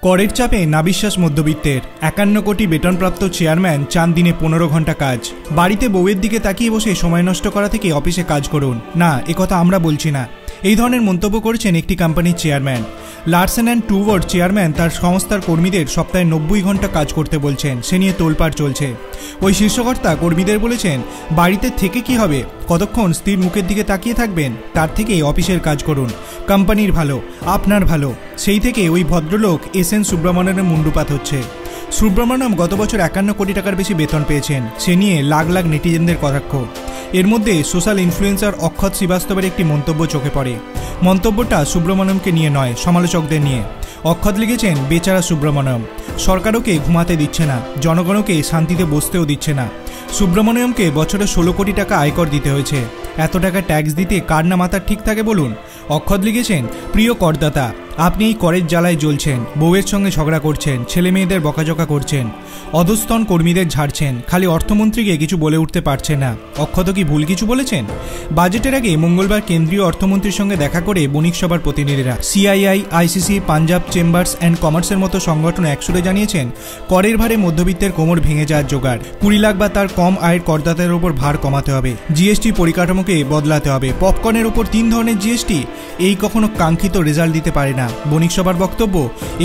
করের চাপে নাবিশ্বাস মধ্যবিত্তের 51 কোটি বেতনপ্রাপ্ত চেয়ারম্যান চান দিনে 15 ঘন্টা কাজ। বাড়িতে বউয়ের দিকে তাকিয়ে বসে সময় নষ্ট করা থেকে অফিসে কাজ করুন না, একথা আমরা বলছি না। এই ধরনের মন্তব্য করেছেন একটি কোম্পানির চেয়ারম্যান। লার্সেন অ্যান্ড টুবর চেয়ারম্যান তার সংস্থার কর্মীদের সপ্তাহে 90 ঘন্টা কাজ করতে বলছেন, সে নিয়ে তোলপাড় চলছে। ওই শীর্ষকর্তা কর্মীদের বলেছেন, বাড়িতে থেকে কি হবে, কতক্ষণ স্ত্রীর মুখের দিকে তাকিয়ে থাকবেন, তার থেকে অফিসের কাজ করুন। কোম্পানির ভালো, আপনার ভালো। সেই থেকে ওই ভদ্রলোক এসএন সুব্রমণ্যমের মুন্ডুপাত হচ্ছে। সুব্রমণ্যম গত বছর 51 কোটি টাকার বেশি বেতন পেয়েছেন, সে নিয়ে লাখ লাখ নেটিজেনদের কটাক্ষ। এর মধ্যে সোশ্যাল ইনফ্লুয়েন্সার অক্ষত শ্রীবাস্তবের একটি মন্তব্য চোখে পড়ে। মন্তব্যটা সুব্রমণ্যমকে নিয়ে নয়, সমালোচকদের নিয়ে। অক্ষত লিখেছেন, বেচারা সুব্রমণ্যম, সরকারকে ঘুমাতে দিচ্ছে না, জনগণকে শান্তিতে বসতেও দিচ্ছে না। সুব্রমণ্যমকে বছরে 16 কোটি টাকা আয়কর দিতে হয়েছে। এত টাকা ট্যাক্স দিতে কার না মাথার ঠিক থাকে বলুন। অক্ষত লিখেছেন, প্রিয় করদাতা, আপনি এই করের জ্বালায় জ্বলছেন, বউয়ের সঙ্গে ঝগড়া করছেন, ছেলে মেয়েদের বকাঝকা করছেন, অধস্তন কর্মীদের ঝাড়ছেন, খালি অর্থমন্ত্রীকে কিছু বলে উঠতে পারছেন না। অক্ষত কি ভুল কিছু বলেছেন? বাজেটের আগে মঙ্গলবার কেন্দ্রীয় অর্থমন্ত্রীর সঙ্গে দেখা করে বণিক সভার প্রতিনিধিরা CII, ICC, Punjab chambers and কমার্সের মতো সংগঠন একসুরে জানিয়েছেন, করের ভারে মধ্যবিত্তের কোমর ভেঙে যাওয়ার জোগাড়। 20 লাখ বা তার কম আয়ের করদাতাদের উপর ভার কমাতে হবে, জিএসটি পরিকাঠামোকে বদলাতে হবে। পপকর্নের উপর 3 ধরনের জিএসটি, এই কখনো কাঙ্ক্ষিত রেজাল্ট দিতে পারে না। বণিক সভার বক্তব্য,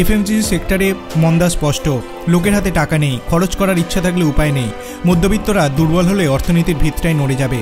এফএমসিজি সেক্টরে মন্দা স্পষ্ট, লোকের হাতে টাকা নেই, খরচ করার ইচ্ছা থাকলে উপায় নেই, মধ্যবিত্তরা দুর্বল হলে অর্থনীতির ভিতটাই নড়ে যাবে।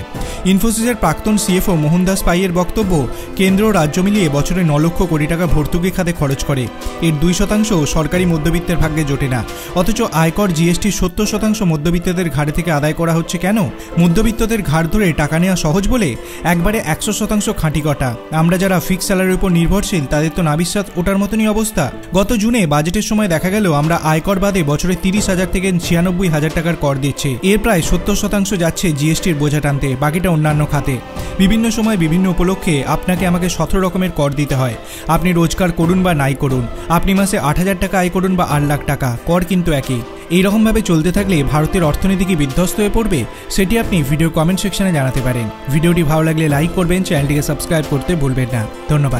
ইনফোসিসের প্রাক্তন সিএফও মোহনদাস পাইয়ের বক্তব্য, কেন্দ্র রাজ্য মিলিয়ে বছরে 9 লক্ষ কোটি টাকা ভর্তুকি খাতে খরচ করে, এর 2% সরকারি মধ্যবিত্তের ভাগ্যে জোটে না। অথচ আয়কর জিএসটির 70% মধ্যবিত্তদের ঘাড়ে থেকে আদায় করা হচ্ছে কেন? মধ্যবিত্তদের ঘাড় ধরে টাকা নেওয়া সহজ বলে? একবারে 100% খাঁটি কটা। আমরা যারা ফিক্স স্যালারির উপর নির্ভরশীল, তাদের তো নাবিশ্বাস ওটার মতনই অবস্থা। গত জুনে বাজেটের সময় দেখা গেল আমরা আয়কর বাদে বছরে 30,000 থেকে 96,000 টাকার কর দিচ্ছি। এর প্রায় 70% যাচ্ছে জিএসটির বোঝা টানতে, বাকিটা অন্যান্য খাতে। বিভিন্ন সময় বিভিন্ন উপলক্ষে আপনাকে আমাকে 17 রকমের কর দিতে হয়। আপনি রোজগার করুন বা নাই করুন, আপনি মাসে 8,000 টাকা আয় করুন বা 8 লাখ টাকা, কর কিন্তু একই। এইরকমভাবে চলতে থাকলে ভারতের অর্থনীতি কি বিধ্বস্ত হয়ে পড়বে? সেটি আপনি ভিডিও কমেন্ট সেকশনে জানাতে পারেন। ভিডিওটি ভালো লাগলে লাইক করবেন, চ্যানেলটিকে সাবস্ক্রাইব করতে ভুলবেন না। ধন্যবাদ।